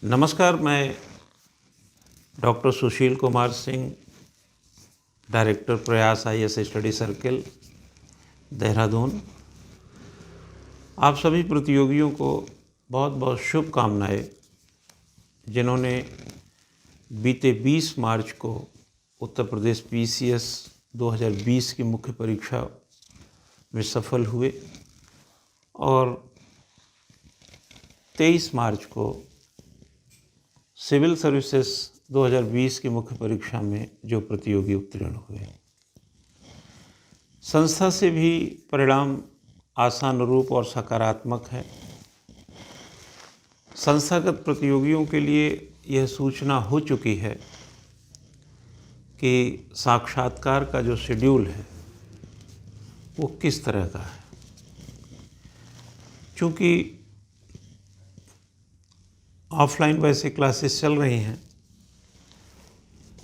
नमस्कार, मैं doctor Sushil Kumar Singh, director प्रयास आईएएस स्टडी सर्किल, देहरादून। आप सभी प्रतियोगियों को बहुत बहुत शुभकामनाएं, जिन्होंने बीते 20 मार्च को उत्तर प्रदेश पीसीएस 2020 की मुख्य परीक्षा में सफल हुए और 23 मार्च को सिविल सर्विसेज 2020 की मुख्य परीक्षा में जो प्रतियोगी उत्तीर्ण हुए। संस्था से भी परिणाम आशानुरूप और सकारात्मक है। संस्थागत प्रतियोगियों के लिए यह सूचना हो चुकी है कि साक्षात्कार का जो शेड्यूल है वो किस तरह का है। चूँकि ऑफलाइन वैसे क्लासेस चल रही हैं,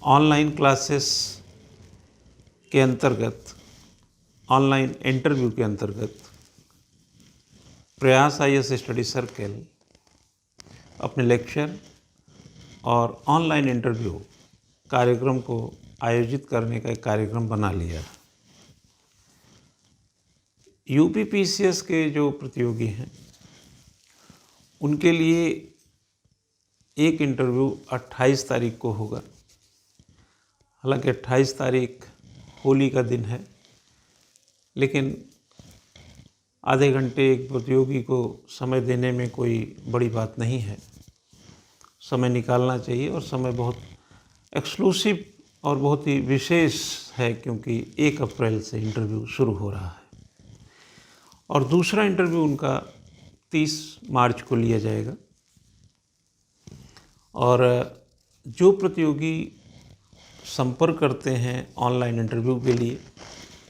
ऑनलाइन क्लासेस के अंतर्गत, ऑनलाइन इंटरव्यू के अंतर्गत प्रयास आईएएस स्टडी सर्किल अपने लेक्चर और ऑनलाइन इंटरव्यू कार्यक्रम को आयोजित करने का एक कार्यक्रम बना लिया। यूपीपीसीएस के जो प्रतियोगी हैं उनके लिए एक इंटरव्यू 28 तारीख को होगा। हालांकि 28 तारीख होली का दिन है, लेकिन आधे घंटे एक प्रतियोगी को समय देने में कोई बड़ी बात नहीं है। समय निकालना चाहिए और समय बहुत एक्सक्लूसिव और बहुत ही विशेष है, क्योंकि 1 अप्रैल से इंटरव्यू शुरू हो रहा है और दूसरा इंटरव्यू उनका 30 मार्च को लिया जाएगा। और जो प्रतियोगी संपर्क करते हैं ऑनलाइन इंटरव्यू के लिए,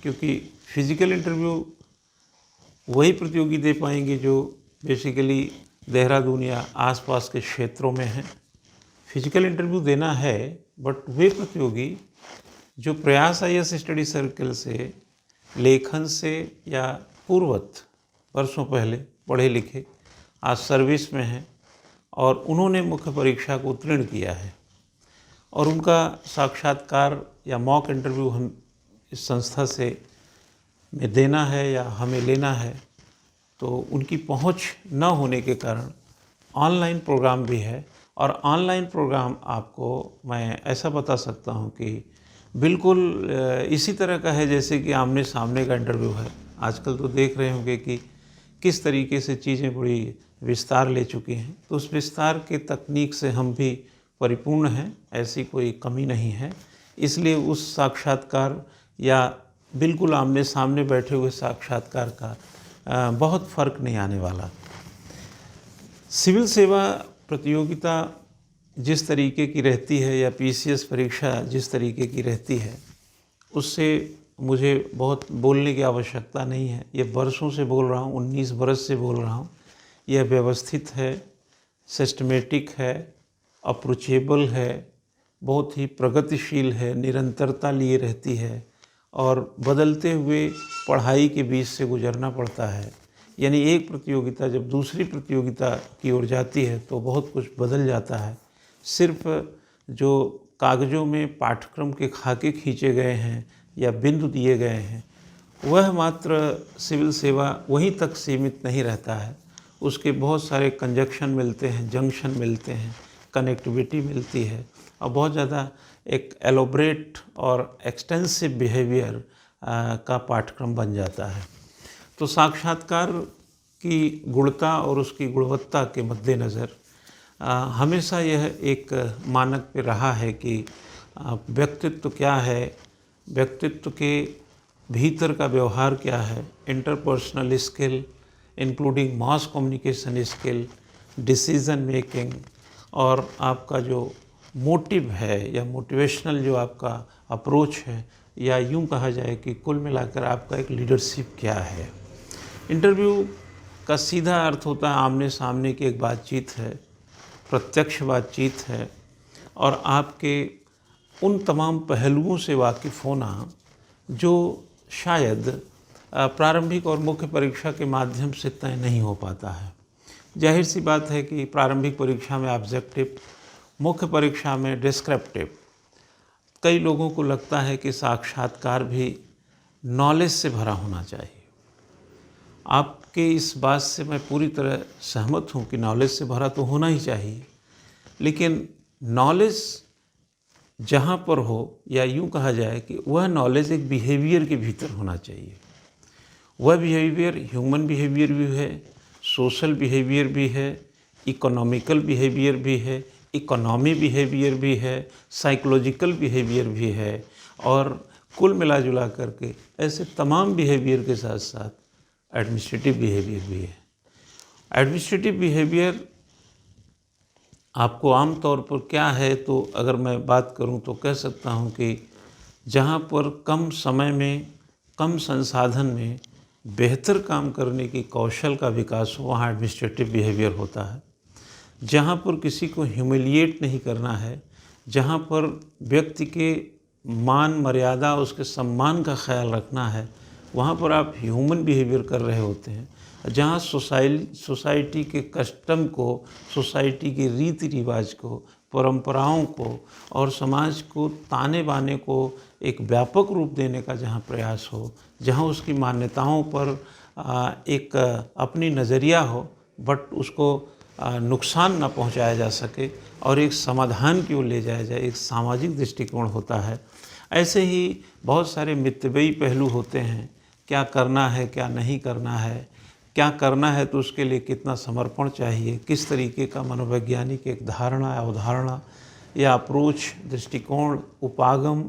क्योंकि फिज़िकल इंटरव्यू वही प्रतियोगी दे पाएंगे जो बेसिकली देहरादून या आसपास के क्षेत्रों में हैं। फिज़िकल इंटरव्यू देना है, बट वे प्रतियोगी जो प्रयास आईएएस स्टडी सर्किल से लेखन से या पूर्वत वर्षों पहले पढ़े लिखे आज सर्विस में हैं और उन्होंने मुख्य परीक्षा को उत्तीर्ण किया है और उनका साक्षात्कार या मॉक इंटरव्यू हम इस संस्था से में देना है या हमें लेना है, तो उनकी पहुंच न होने के कारण ऑनलाइन प्रोग्राम भी है। और ऑनलाइन प्रोग्राम आपको मैं ऐसा बता सकता हूं कि बिल्कुल इसी तरह का है जैसे कि आमने सामने का इंटरव्यू है। आजकल तो देख रहे होंगे कि किस तरीके से चीज़ें बड़ी विस्तार ले चुकी हैं, तो उस विस्तार के तकनीक से हम भी परिपूर्ण हैं, ऐसी कोई कमी नहीं है। इसलिए उस साक्षात्कार या बिल्कुल आमने सामने बैठे हुए साक्षात्कार का बहुत फ़र्क नहीं आने वाला। सिविल सेवा प्रतियोगिता जिस तरीके की रहती है या पीसीएस परीक्षा जिस तरीके की रहती है, उससे मुझे बहुत बोलने की आवश्यकता नहीं है। ये वर्षों से बोल रहा हूँ, 19 बरस से बोल रहा हूँ। यह व्यवस्थित है, सिस्टमेटिक है, अप्रोचेबल है, बहुत ही प्रगतिशील है, निरंतरता लिए रहती है और बदलते हुए पढ़ाई के बीच से गुजरना पड़ता है। यानी एक प्रतियोगिता जब दूसरी प्रतियोगिता की ओर जाती है तो बहुत कुछ बदल जाता है। सिर्फ जो कागज़ों में पाठ्यक्रम के खाके खींचे गए हैं या बिंदु दिए गए हैं, वह मात्र सिविल सेवा वहीं तक सीमित नहीं रहता है। उसके बहुत सारे कंजक्शन मिलते हैं, जंक्शन मिलते हैं, कनेक्टिविटी मिलती है और बहुत ज़्यादा एक एलोब्रेट और एक्सटेंसिव बिहेवियर का पाठ्यक्रम बन जाता है। तो साक्षात्कार की गुणता और उसकी गुणवत्ता के मद्देनज़र हमेशा यह एक मानक पे रहा है कि व्यक्तित्व क्या है, व्यक्तित्व के भीतर का व्यवहार क्या है, interpersonal skill including mass communication skill, decision making और आपका जो मोटिव है या मोटिवेशनल जो आपका अप्रोच है, या यूं कहा जाए कि कुल मिलाकर आपका एक लीडरशिप क्या है। इंटरव्यू का सीधा अर्थ होता है आमने सामने की एक बातचीत है, प्रत्यक्ष बातचीत है और आपके उन तमाम पहलुओं से वाकिफ़ होना जो शायद प्रारंभिक और मुख्य परीक्षा के माध्यम से तय नहीं हो पाता है। जाहिर सी बात है कि प्रारंभिक परीक्षा में ऑब्जेक्टिव, मुख्य परीक्षा में डिस्क्रिप्टिव। कई लोगों को लगता है कि साक्षात्कार भी नॉलेज से भरा होना चाहिए। आपके इस बात से मैं पूरी तरह सहमत हूँ कि नॉलेज से भरा तो होना ही चाहिए, लेकिन नॉलेज जहाँ पर हो, या यूँ कहा जाए कि वह नॉलेज एक बिहेवियर के भीतर होना चाहिए। वह बिहेवियर ह्यूमन बिहेवियर भी है, सोशल बिहेवियर भी है, इकोनॉमिकल बिहेवियर भी है, इकोनॉमी बिहेवियर भी है, साइकोलॉजिकल बिहेवियर भी है, और कुल मिला जुला करके ऐसे तमाम बिहेवियर के साथ साथ एडमिनिस्ट्रेटिव बिहेवियर भी है। एडमिनिस्ट्रेटिव बिहेवियर आपको आम तौर पर क्या है, तो अगर मैं बात करूं तो कह सकता हूं कि जहां पर कम समय में, कम संसाधन में बेहतर काम करने की कौशल का विकास हो, वहाँ एडमिनिस्ट्रेटिव बिहेवियर होता है। जहाँ पर किसी को ह्यूमिलिएट नहीं करना है, जहाँ पर व्यक्ति के मान मर्यादा, उसके सम्मान का ख्याल रखना है, वहाँ पर आप ह्यूमन बिहेवियर कर रहे होते हैं। जहाँ सोसाइटी के कस्टम को, सोसाइटी के रीति रिवाज को, परंपराओं को और समाज को ताने बाने को एक व्यापक रूप देने का जहाँ प्रयास हो, जहाँ उसकी मान्यताओं पर एक अपनी नज़रिया हो, बट उसको नुकसान ना पहुँचाया जा सके और एक समाधान की ओर ले जाया जाए, एक सामाजिक दृष्टिकोण होता है। ऐसे ही बहुत सारे मितव्ययी पहलू होते हैं। क्या करना है, क्या नहीं करना है, क्या करना है तो उसके लिए कितना समर्पण चाहिए, किस तरीके का मनोवैज्ञानिक एक धारणा, अवधारणा या अप्रोच, दृष्टिकोण, उपागम,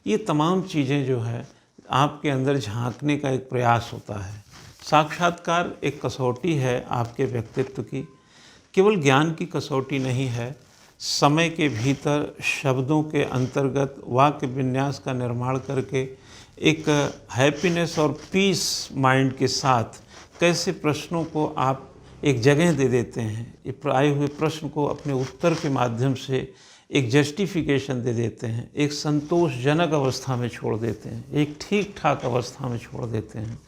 ये तमाम चीज़ें जो है आपके अंदर झांकने का एक प्रयास होता है। साक्षात्कार एक कसौटी है आपके व्यक्तित्व की, केवल ज्ञान की कसौटी नहीं है। समय के भीतर शब्दों के अंतर्गत वाक्य विन्यास का निर्माण करके एक हैप्पीनेस और पीस माइंड के साथ कैसे प्रश्नों को आप एक जगह दे देते हैं, ये आए हुए प्रश्न को अपने उत्तर के माध्यम से एक जस्टिफिकेशन दे देते हैं, एक संतोषजनक अवस्था में छोड़ देते हैं, एक ठीक ठाक अवस्था में छोड़ देते हैं।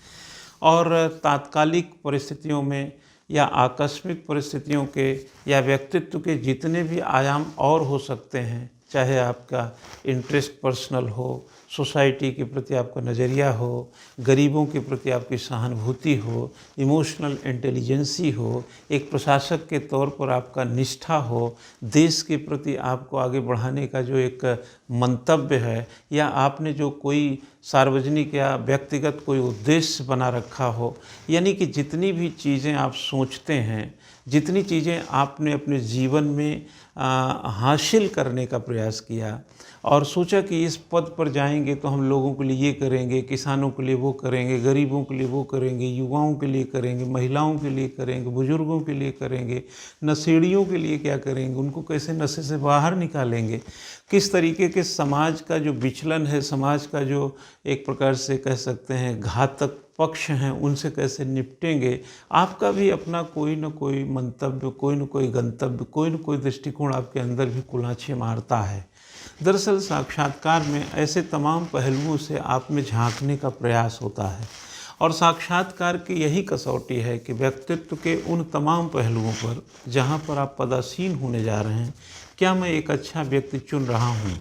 और तात्कालिक परिस्थितियों में या आकस्मिक परिस्थितियों के या व्यक्तित्व के जितने भी आयाम और हो सकते हैं, चाहे आपका इंटरेस्ट पर्सनल हो, सोसाइटी के प्रति आपका नज़रिया हो, गरीबों के प्रति आपकी सहानुभूति हो, इमोशनल इंटेलिजेंसी हो, एक प्रशासक के तौर पर आपका निष्ठा हो, देश के प्रति आपको आगे बढ़ाने का जो एक मंतव्य है, या आपने जो कोई सार्वजनिक या व्यक्तिगत कोई उद्देश्य बना रखा हो, यानी कि जितनी भी चीज़ें आप सोचते हैं, जितनी चीज़ें आपने अपने जीवन में हासिल करने का प्रयास किया और सोचा कि इस पद पर जाएंगे तो हम लोगों के लिए ये करेंगे, किसानों के लिए वो करेंगे, गरीबों के लिए वो करेंगे, युवाओं के लिए करेंगे, महिलाओं के लिए करेंगे, बुजुर्गों के लिए करेंगे, नशेड़ियों के लिए क्या करेंगे, उनको कैसे नशे से बाहर निकालेंगे, किस तरीके के समाज का जो विचलन है, समाज का जो एक प्रकार से कह सकते हैं घातक पक्ष हैं, उनसे कैसे निपटेंगे। आपका भी अपना कोई न कोई मंतव्य, कोई न कोई गंतव्य, कोई न कोई दृष्टिकोण आपके अंदर भी कुलांछे मारता है। दरअसल साक्षात्कार में ऐसे तमाम पहलुओं से आप में झांकने का प्रयास होता है और साक्षात्कार की यही कसौटी है कि व्यक्तित्व के उन तमाम पहलुओं पर जहाँ पर आप पदासीन होने जा रहे हैं, क्या मैं एक अच्छा व्यक्ति चुन रहा हूँ?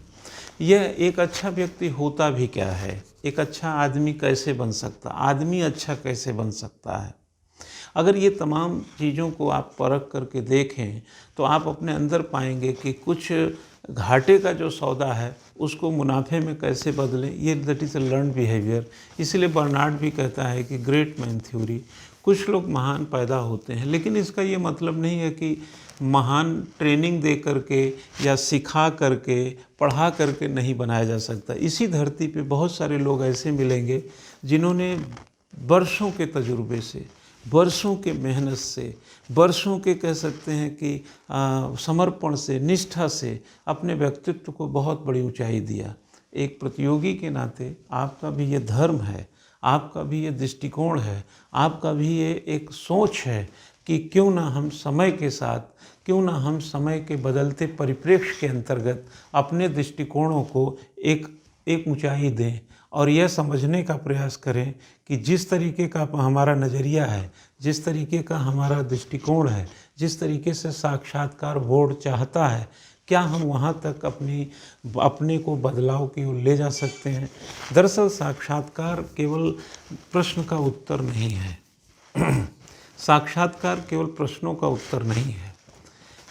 यह एक अच्छा व्यक्ति होता भी क्या है? एक अच्छा आदमी कैसे बन सकता, आदमी अच्छा कैसे बन सकता है? अगर ये तमाम चीज़ों को आप परख करके देखें तो आप अपने अंदर पाएंगे कि कुछ घाटे का जो सौदा है उसको मुनाफे में कैसे बदलें, ये that is a learn behaviour. इसलिए बर्नार्ड भी कहता है कि ग्रेट मैन थ्योरी, कुछ लोग महान पैदा होते हैं, लेकिन इसका ये मतलब नहीं है कि महान ट्रेनिंग दे करके या सिखा करके, पढ़ा करके नहीं बनाया जा सकता। इसी धरती पे बहुत सारे लोग ऐसे मिलेंगे जिन्होंने वर्षों के तजुर्बे से, वर्षों के मेहनत से, वर्षों के कह सकते हैं कि समर्पण से, निष्ठा से अपने व्यक्तित्व को बहुत बड़ी ऊंचाई दिया। एक प्रतियोगी के नाते आपका भी ये धर्म है, आपका भी ये दृष्टिकोण है, आपका भी ये एक सोच है कि क्यों ना हम समय के साथ, क्यों ना हम समय के बदलते परिप्रेक्ष्य के अंतर्गत अपने दृष्टिकोणों को एक ऊंचाई दें और यह समझने का प्रयास करें कि जिस तरीके का हमारा नज़रिया है, जिस तरीके का हमारा दृष्टिकोण है, जिस तरीके से साक्षात्कार बोर्ड चाहता है, क्या हम वहाँ तक अपने को बदलाव की ओर ले जा सकते हैं? दरअसल साक्षात्कार केवल प्रश्न का उत्तर नहीं है। साक्षात्कार केवल प्रश्नों का उत्तर नहीं है।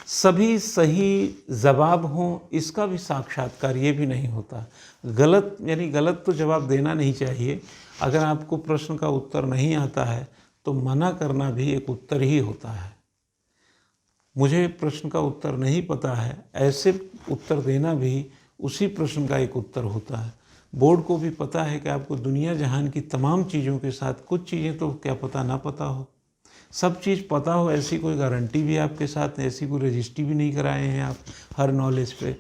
सभी सही जवाब हों इसका भी साक्षात्कार ये भी नहीं होता। गलत यानी गलत तो जवाब देना नहीं चाहिए। अगर आपको प्रश्न का उत्तर नहीं आता है तो मना करना भी एक उत्तर ही होता है। मुझे प्रश्न का उत्तर नहीं पता है, ऐसे उत्तर देना भी उसी प्रश्न का एक उत्तर होता है। बोर्ड को भी पता है कि आपको दुनिया जहान की तमाम चीज़ों के साथ कुछ चीज़ें तो क्या पता ना पता हो, सब चीज़ पता हो ऐसी कोई गारंटी भी आपके साथ, ऐसी कोई रजिस्ट्री भी नहीं कराए हैं आप हर नॉलेज पे।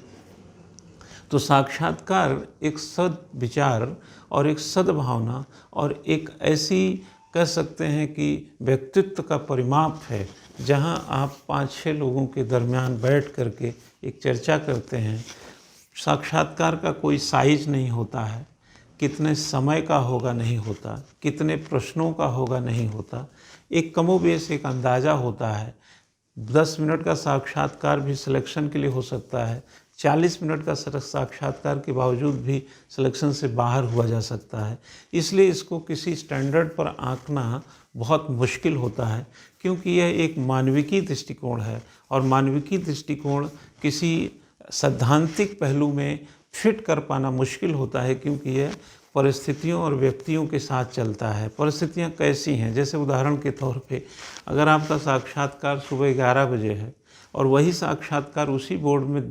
तो साक्षात्कार एक सद्विचार और एक सद्भावना और एक ऐसी कह सकते हैं कि व्यक्तित्व का परिमाप है, जहां आप 5-6 लोगों के दरमियान बैठ करके एक चर्चा करते हैं। साक्षात्कार का कोई साइज नहीं होता है, कितने समय का होगा नहीं होता, कितने प्रश्नों का होगा नहीं होता, एक कमोबेश एक अंदाज़ा होता है। 10 मिनट का साक्षात्कार भी सिलेक्शन के लिए हो सकता है, 40 मिनट का साक्षात्कार के बावजूद भी सिलेक्शन से बाहर हुआ जा सकता है। इसलिए इसको किसी स्टैंडर्ड पर आंकना बहुत मुश्किल होता है, क्योंकि यह एक मानविकी दृष्टिकोण है और मानविकी दृष्टिकोण किसी सैद्धांतिक पहलू में फिट कर पाना मुश्किल होता है, क्योंकि यह परिस्थितियों और व्यक्तियों के साथ चलता है। परिस्थितियाँ कैसी हैं, जैसे उदाहरण के तौर पे अगर आपका साक्षात्कार सुबह 11 बजे है और वही साक्षात्कार उसी बोर्ड में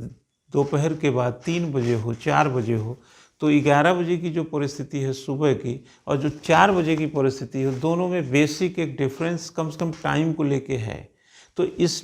दोपहर के बाद 3 बजे हो, 4 बजे हो, तो 11 बजे की जो परिस्थिति है सुबह की और जो 4 बजे की परिस्थिति है, दोनों में बेसिक एक डिफरेंस कम से कम टाइम को लेके है। तो इस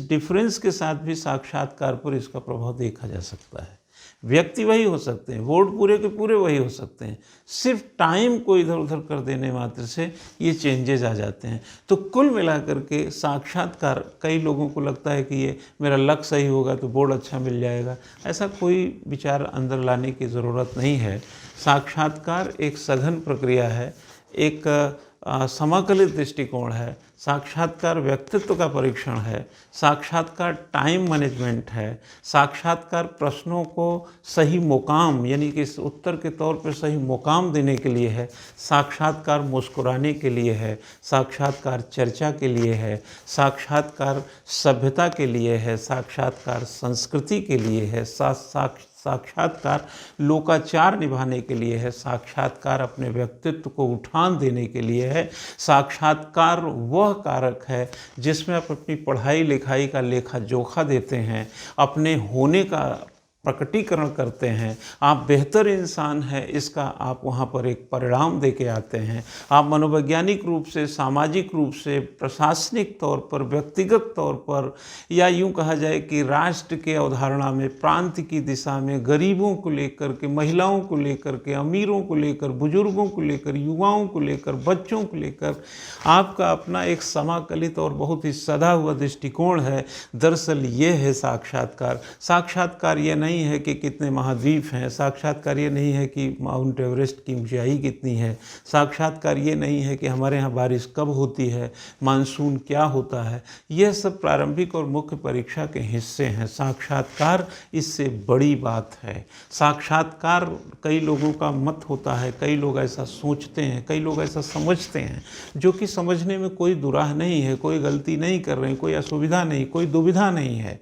डिफरेंस के साथ भी साक्षात्कार पर इसका प्रभाव देखा जा सकता है। व्यक्ति वही हो सकते हैं, बोर्ड पूरे के पूरे वही हो सकते हैं, सिर्फ टाइम को इधर उधर कर देने मात्र से ये चेंजेस आ जाते हैं। तो कुल मिलाकर के साक्षात्कार, कई लोगों को लगता है कि ये मेरा लक सही होगा तो बोर्ड अच्छा मिल जाएगा, ऐसा कोई विचार अंदर लाने की ज़रूरत नहीं है। साक्षात्कार एक सघन प्रक्रिया है, एक समाकलित दृष्टिकोण है। साक्षात्कार व्यक्तित्व का परीक्षण है, साक्षात्कार टाइम मैनेजमेंट है, साक्षात्कार प्रश्नों को सही मुकाम यानी कि इस उत्तर के तौर पर सही मुकाम देने के लिए है, साक्षात्कार मुस्कुराने के लिए है, साक्षात्कार चर्चा के लिए है, साक्षात्कार सभ्यता के लिए है, साक्षात्कार संस्कृति के लिए है, साक्षात्कार लोकाचार निभाने के लिए है, साक्षात्कार अपने व्यक्तित्व को उठान देने के लिए है, साक्षात्कार वह कारक है जिसमें आप अपनी पढ़ाई लिखाई का लेखा जोखा देते हैं, अपने होने का प्रकटीकरण करते हैं। आप बेहतर इंसान हैं इसका आप वहाँ पर एक परिणाम दे के आते हैं। आप मनोवैज्ञानिक रूप से, सामाजिक रूप से, प्रशासनिक तौर पर, व्यक्तिगत तौर पर, या यूँ कहा जाए कि राष्ट्र के अवधारणा में, प्रांत की दिशा में, गरीबों को लेकर के, महिलाओं को लेकर के, अमीरों को लेकर, बुजुर्गों को लेकर, युवाओं को लेकर, बच्चों को लेकर आपका अपना एक समाकलित और बहुत ही सधा हुआ दृष्टिकोण है। दरअसल ये है साक्षात्कार। साक्षात्कार ये नहीं है कि कितने महाद्वीप हैं, साक्षात्कार ये नहीं है कि माउंट एवरेस्ट की ऊंचाई कितनी है, साक्षात्कार ये नहीं है कि हमारे यहाँ बारिश कब होती है, मानसून क्या होता है। यह सब प्रारंभिक और मुख्य परीक्षा के हिस्से हैं। साक्षात्कार इससे बड़ी बात है। साक्षात्कार कई लोगों का मत होता है, कई लोग ऐसा सोचते हैं, कई लोग ऐसा समझते हैं, जो कि समझने में कोई दुराह नहीं है, कोई गलती नहीं कर रहे हैं, कोई असुविधा नहीं, कोई दुविधा नहीं है।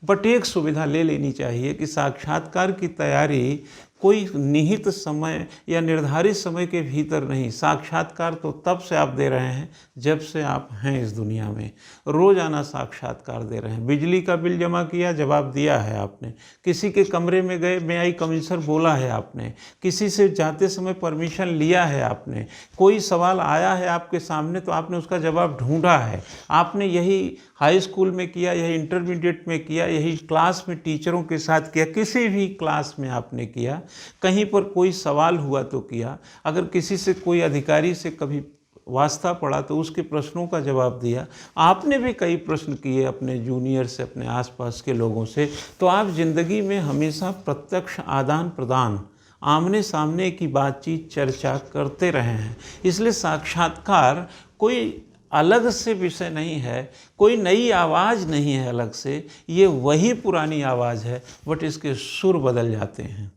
बट एक सुविधा ले लेनी चाहिए कि साक्षात्कार की तैयारी कोई निहित समय या निर्धारित समय के भीतर नहीं। साक्षात्कार तो तब से आप दे रहे हैं जब से आप हैं इस दुनिया में। रोज़ाना साक्षात्कार दे रहे हैं। बिजली का बिल जमा किया, जवाब दिया है आपने। किसी के कमरे में गए, मे आई कम इन सर बोला है आपने। किसी से जाते समय परमिशन लिया है आपने। कोई सवाल आया है आपके सामने तो आपने उसका जवाब ढूंढा है। आपने यही हाई स्कूल में किया, यही इंटरमीडिएट में किया, यही क्लास में टीचरों के साथ किया, किसी भी क्लास में आपने किया। कहीं पर कोई सवाल हुआ तो किया। अगर किसी से, कोई अधिकारी से कभी वास्ता पड़ा तो उसके प्रश्नों का जवाब दिया। आपने भी कई प्रश्न किए अपने जूनियर से, अपने आसपास के लोगों से। तो आप ज़िंदगी में हमेशा प्रत्यक्ष आदान प्रदान, आमने सामने की बातचीत, चर्चा करते रहे हैं। इसलिए साक्षात्कार कोई अलग से विषय नहीं है, कोई नई आवाज़ नहीं है अलग से, ये वही पुरानी आवाज़ है, बट इसके सुर बदल जाते हैं।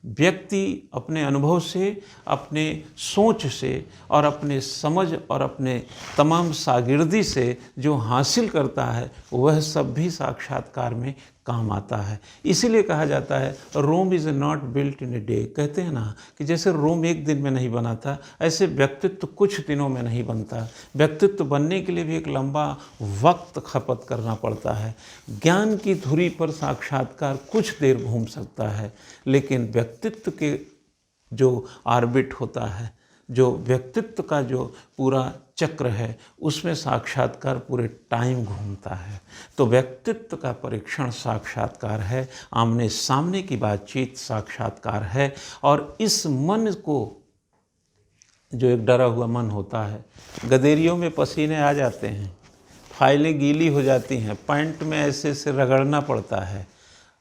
व्यक्ति अपने अनुभव से, अपने सोच से और अपने समझ और अपने तमाम शागिर्दी से जो हासिल करता है वह सब भी साक्षात्कार में काम आता है। इसीलिए कहा जाता है Rome is not built in a day. कहते हैं ना कि जैसे रोम एक दिन में नहीं बना था, ऐसे व्यक्तित्व कुछ दिनों में नहीं बनता। व्यक्तित्व बनने के लिए भी एक लंबा वक्त खपत करना पड़ता है। ज्ञान की धुरी पर साक्षात्कार कुछ देर घूम सकता है, लेकिन व्यक्तित्व के जो ऑर्बिट होता है, जो व्यक्तित्व का जो पूरा चक्र है, उसमें साक्षात्कार पूरे टाइम घूमता है। तो व्यक्तित्व का परीक्षण साक्षात्कार है, आमने सामने की बातचीत साक्षात्कार है। और इस मन को, जो एक डरा हुआ मन होता है, गदेरियों में पसीने आ जाते हैं, फाइलें गीली हो जाती हैं, पैंट में ऐसे ऐसे रगड़ना पड़ता है।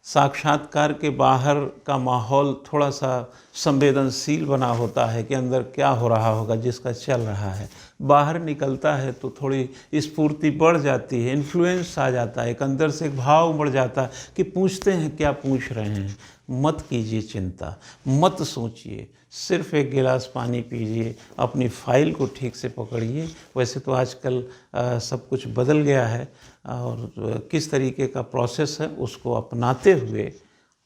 साक्षात्कार के बाहर का माहौल थोड़ा सा संवेदनशील बना होता है कि अंदर क्या हो रहा होगा जिसका चल रहा है। बाहर निकलता है तो थोड़ी स्फूर्ति बढ़ जाती है, इन्फ्लुएंस आ जाता है, एक अंदर से एक भाव बढ़ जाता है कि पूछते हैं क्या पूछ रहे हैं। मत कीजिए चिंता, मत सोचिए, सिर्फ एक गिलास पानी पीजिए, अपनी फाइल को ठीक से पकड़िए। वैसे तो आजकल सब कुछ बदल गया है, और किस तरीके का प्रोसेस है उसको अपनाते हुए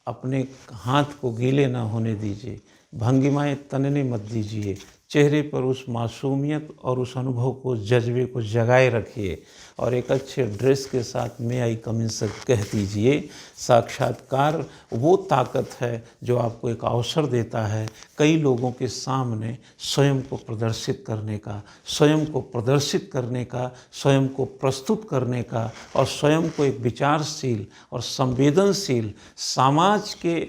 अपने हाथ को गीले ना होने दीजिए, भंगिमाएं तनने मत दीजिए, चेहरे पर उस मासूमियत और उस अनुभव को, जज्बे को जगाए रखिए, और एक अच्छे ड्रेस के साथ में आई कम इन से कह दीजिए। साक्षात्कार वो ताकत है जो आपको एक अवसर देता है कई लोगों के सामने स्वयं को प्रदर्शित करने का, स्वयं को प्रदर्शित करने का, स्वयं को प्रस्तुत करने का, और स्वयं को एक विचारशील और संवेदनशील, समाज के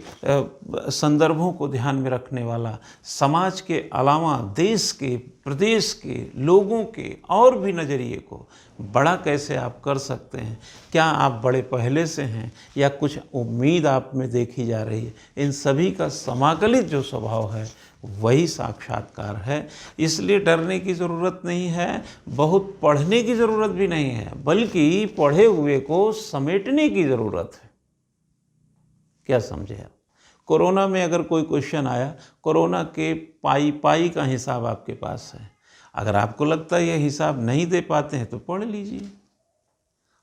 संदर्भों को ध्यान में रखने वाला, समाज के अलावा देश के, प्रदेश के लोगों के और भी नज़रिए को बड़ा कैसे आप कर सकते हैं। क्या आप बड़े पहले से हैं या कुछ उम्मीद आप में देखी जा रही है, इन सभी का समाकलित जो स्वभाव है वही साक्षात्कार है। इसलिए डरने की ज़रूरत नहीं है, बहुत पढ़ने की ज़रूरत भी नहीं है, बल्कि पढ़े हुए को समेटने की ज़रूरत है। क्या समझे आप? कोरोना में अगर कोई क्वेश्चन आया, कोरोना के पाई का हिसाब आपके पास है, अगर आपको लगता है ये हिसाब नहीं दे पाते हैं तो पढ़ लीजिए।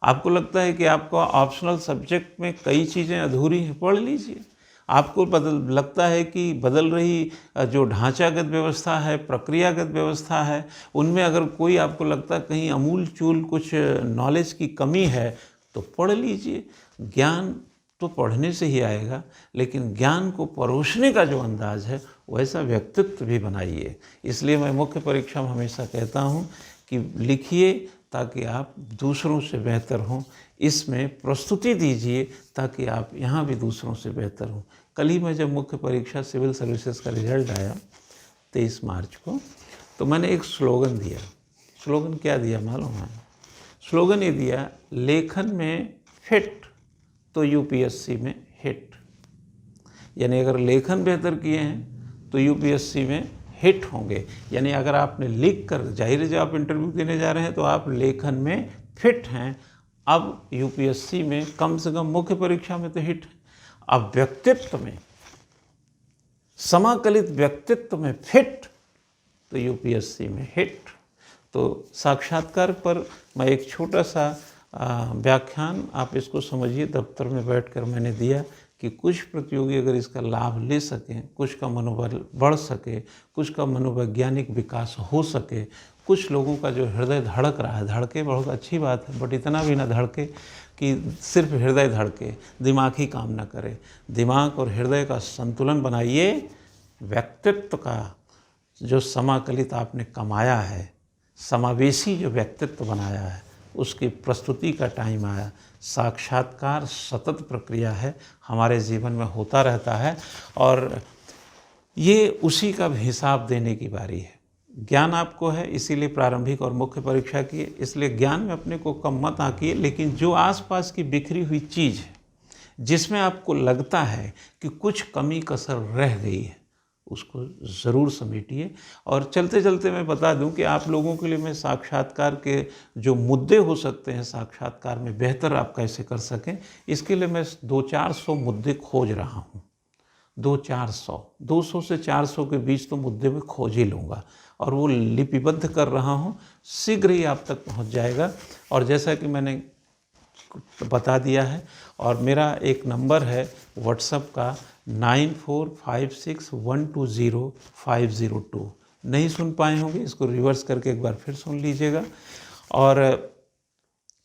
आपको लगता है कि आपको ऑप्शनल सब्जेक्ट में कई चीज़ें अधूरी हैं, पढ़ लीजिए। आपको लगता है कि बदल रही जो ढांचागत व्यवस्था है, प्रक्रियागत व्यवस्था है, उनमें अगर कोई आपको लगता है कहीं अमूल चूल कुछ नॉलेज की कमी है तो पढ़ लीजिए। ज्ञान तो पढ़ने से ही आएगा, लेकिन ज्ञान को परोसने का जो अंदाज़ है वैसा व्यक्तित्व भी बनाइए। इसलिए मैं मुख्य परीक्षा में हमेशा कहता हूँ कि लिखिए ताकि आप दूसरों से बेहतर हों, इसमें प्रस्तुति दीजिए ताकि आप यहाँ भी दूसरों से बेहतर हों। कल ही मैं जब मुख्य परीक्षा सिविल सर्विसेज का रिजल्ट आया 23 मार्च को, तो मैंने एक स्लोगन दिया। स्लोगन क्या दिया मालूम है? स्लोगन ये दिया, लेखन में फिट तो यूपीएससी में हिट। यानी अगर लेखन बेहतर किए हैं तो यूपीएससी में हिट होंगे। यानी अगर आपने लिख कर, जाहिर है जब आप इंटरव्यू देने जा रहे हैं तो आप लेखन में फिट हैं, अब यूपीएससी में कम से कम मुख्य परीक्षा में तो हिट है। अब व्यक्तित्व में, समाकलित व्यक्तित्व में फिट तो यूपीएससी में हिट। तो साक्षात्कार पर मैं एक छोटा सा व्याख्यान, आप इसको समझिए, दफ्तर में बैठकर मैंने दिया कि कुछ प्रतियोगी अगर इसका लाभ ले सकें, कुछ का मनोबल बढ़ सके, कुछ का मनोवैज्ञानिक विकास हो सके, कुछ लोगों का जो हृदय धड़क रहा है, धड़के बहुत अच्छी बात है, बट इतना भी ना धड़के कि सिर्फ हृदय धड़के, दिमाग ही काम ना करे। दिमाग और हृदय का संतुलन बनाइए। व्यक्तित्व का जो समाकलित आपने कमाया है, समावेशी जो व्यक्तित्व बनाया है, उसकी प्रस्तुति का टाइम आया। साक्षात्कार सतत प्रक्रिया है, हमारे जीवन में होता रहता है, और ये उसी का हिसाब देने की बारी है। ज्ञान आपको है, इसीलिए प्रारंभिक और मुख्य परीक्षा की है, इसलिए ज्ञान में अपने को कम मत आंकिए। लेकिन जो आसपास की बिखरी हुई चीज़ है, जिसमें आपको लगता है कि कुछ कमी कसर रह गई है, उसको ज़रूर समेटिए। और चलते चलते मैं बता दूं कि आप लोगों के लिए मैं साक्षात्कार के जो मुद्दे हो सकते हैं साक्षात्कार में बेहतर आप कैसे कर सकें, इसके लिए मैं 200-400 मुद्दे खोज रहा हूं। 200 से 400 के बीच तो मुद्दे में खोज ही लूँगा और वो लिपिबद्ध कर रहा हूँ, शीघ्र ही आप तक पहुँच जाएगा। और जैसा कि मैंने बता दिया है, और मेरा एक नंबर है व्हाट्सएप का 9456120502। नहीं सुन पाए होंगे, इसको रिवर्स करके एक बार फिर सुन लीजिएगा। और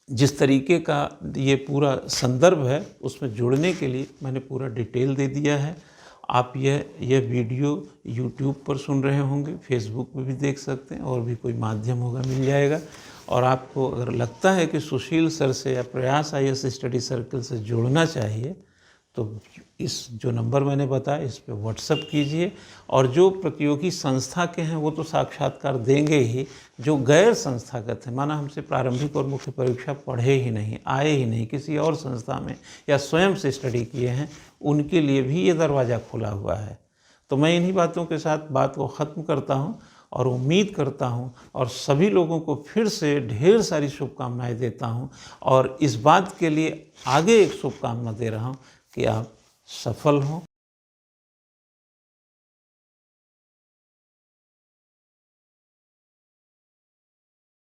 जिस तरीके का ये पूरा संदर्भ है उसमें जुड़ने के लिए मैंने पूरा डिटेल दे दिया है। आप यह वीडियो YouTube पर सुन रहे होंगे, फेसबुक पे भी देख सकते हैं, और भी कोई माध्यम होगा मिल जाएगा। और आपको अगर लगता है कि सुशील सर से या प्रयास IAS स्टडी सर्कल से जुड़ना चाहिए तो इस जो नंबर मैंने बताया इस पे व्हाट्सएप कीजिए। और जो प्रतियोगी संस्था के हैं वो तो साक्षात्कार देंगे ही, जो गैर संस्थागत हैं, माना हमसे प्रारंभिक और मुख्य परीक्षा पढ़े ही नहीं, आए ही नहीं, किसी और संस्था में या स्वयं से स्टडी किए हैं, उनके लिए भी ये दरवाज़ा खुला हुआ है। तो मैं इन्हीं बातों के साथ बात को ख़त्म करता हूँ और उम्मीद करता हूँ और सभी लोगों को फिर से ढेर सारी शुभकामनाएं देता हूँ। और इस बात के लिए आगे एक शुभकामना दे रहा हूँ कि आप सफल हों,